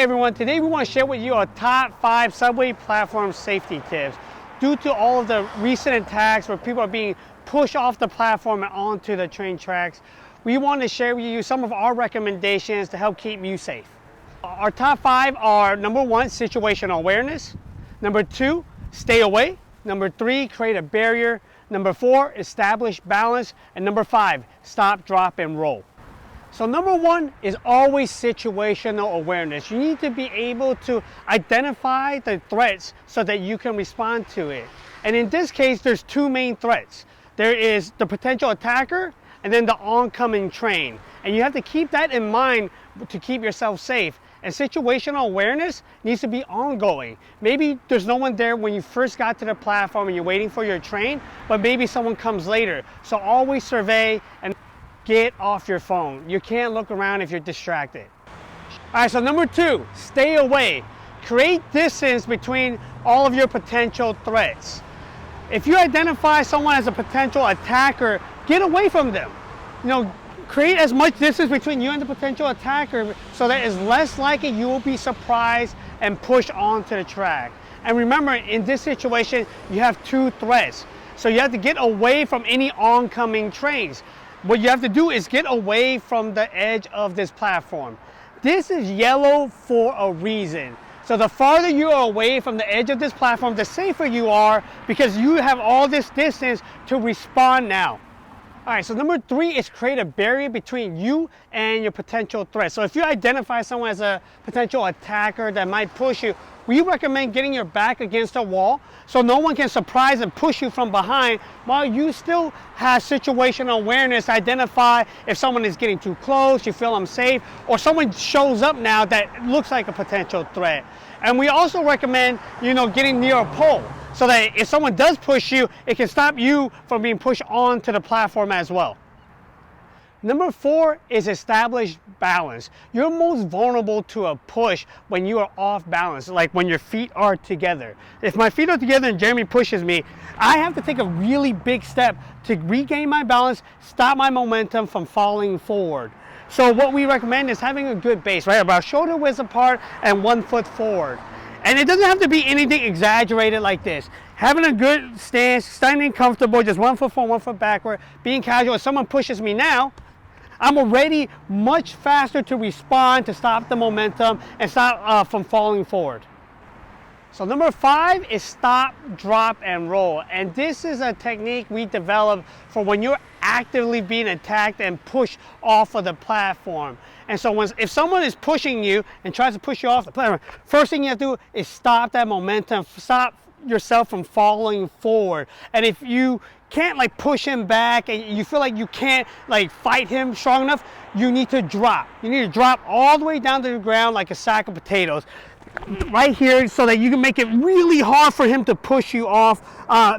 everyone, today we want to share with you our top 5 subway platform safety tips. Due to all of the recent attacks where people are being pushed off the platform and onto the train tracks, we want to share with you some of our recommendations to help keep you safe. Our top 5 are: number 1, situational awareness; number 2, stay away; number 3, create a barrier; number 4, establish balance; and number 5, stop, drop, and roll. So number 1 is always situational awareness. You need to be able to identify the threats so that you can respond to it. And in this case, there's 2 main threats. There is the potential attacker and then the oncoming train. And you have to keep that in mind to keep yourself safe. And situational awareness needs to be ongoing. Maybe there's no one there when you first got to the platform and you're waiting for your train, but maybe someone comes later. So always survey and get off your phone. You can't look around if you're distracted. All right, so number 2, stay away. Create distance between all of your potential threats. If you identify someone as a potential attacker, get away from them. Create as much distance between you and the potential attacker so that it's less likely you will be surprised and pushed onto the track. And remember, in this situation, you have 2 threats. So you have to get away from any oncoming trains. What you have to do is get away from the edge of this platform. This is yellow for a reason. So the farther you are away from the edge of this platform, the safer you are, because you have all this distance to respond now. All right, so number 3 is create a barrier between you and your potential threat. So if you identify someone as a potential attacker that might push you, we recommend getting your back against a wall so no one can surprise and push you from behind, while you still have situational awareness to identify if someone is getting too close, you feel unsafe, or someone shows up now that looks like a potential threat. And we also recommend, getting near a pole so that if someone does push you, it can stop you from being pushed onto the platform as well. Number 4 is establish balance. You're most vulnerable to a push when you are off balance, like when your feet are together. If my feet are together and Jeremy pushes me, I have to take a really big step to regain my balance, stop my momentum from falling forward. So what we recommend is having a good base, right? About shoulder width apart and 1 foot forward. And it doesn't have to be anything exaggerated like this. Having a good stance, standing comfortable, just 1 foot forward, 1 foot backward, being casual. If someone pushes me now, I'm already much faster to respond, to stop the momentum and stop from falling forward. So number 5 is stop, drop, and roll. And this is a technique we developed for when you're actively being attacked and pushed off of the platform. And so if someone is pushing you and tries to push you off the platform, first thing you have to do is stop that momentum, stop yourself from falling forward. And if you can't push him back and you feel like you can't fight him strong enough, you need to drop. You need to drop all the way down to the ground like a sack of potatoes. Right here, so that you can make it really hard for him to push you off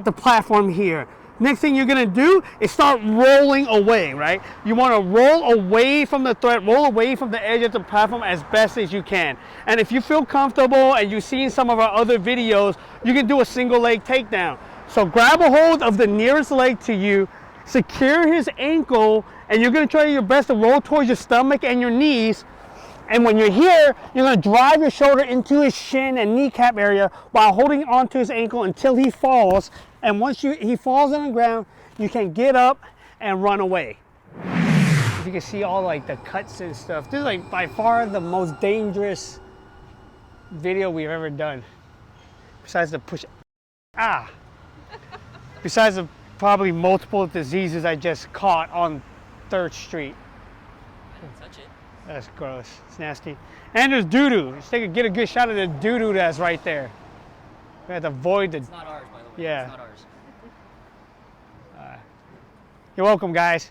the platform here. Next thing you're gonna do is start rolling away, right? You wanna roll away from the threat, roll away from the edge of the platform as best as you can. And if you feel comfortable and you've seen some of our other videos, you can do a single leg takedown. So grab a hold of the nearest leg to you, secure his ankle, and you're gonna try your best to roll towards your stomach and your knees. And when you're here, you're gonna drive your shoulder into his shin and kneecap area while holding onto his ankle until he falls. And once he falls on the ground, you can get up and run away. You can see all the cuts and stuff. This is by far the most dangerous video we've ever done. Besides the push, besides the probably multiple diseases I just caught on 3rd Street. I didn't touch it. That's gross. It's nasty. And there's doo-doo. Let's get a good shot of the doo-doo that's right there. We have to avoid the... It's not ours, by the way. Yeah. It's not ours. You're welcome, guys.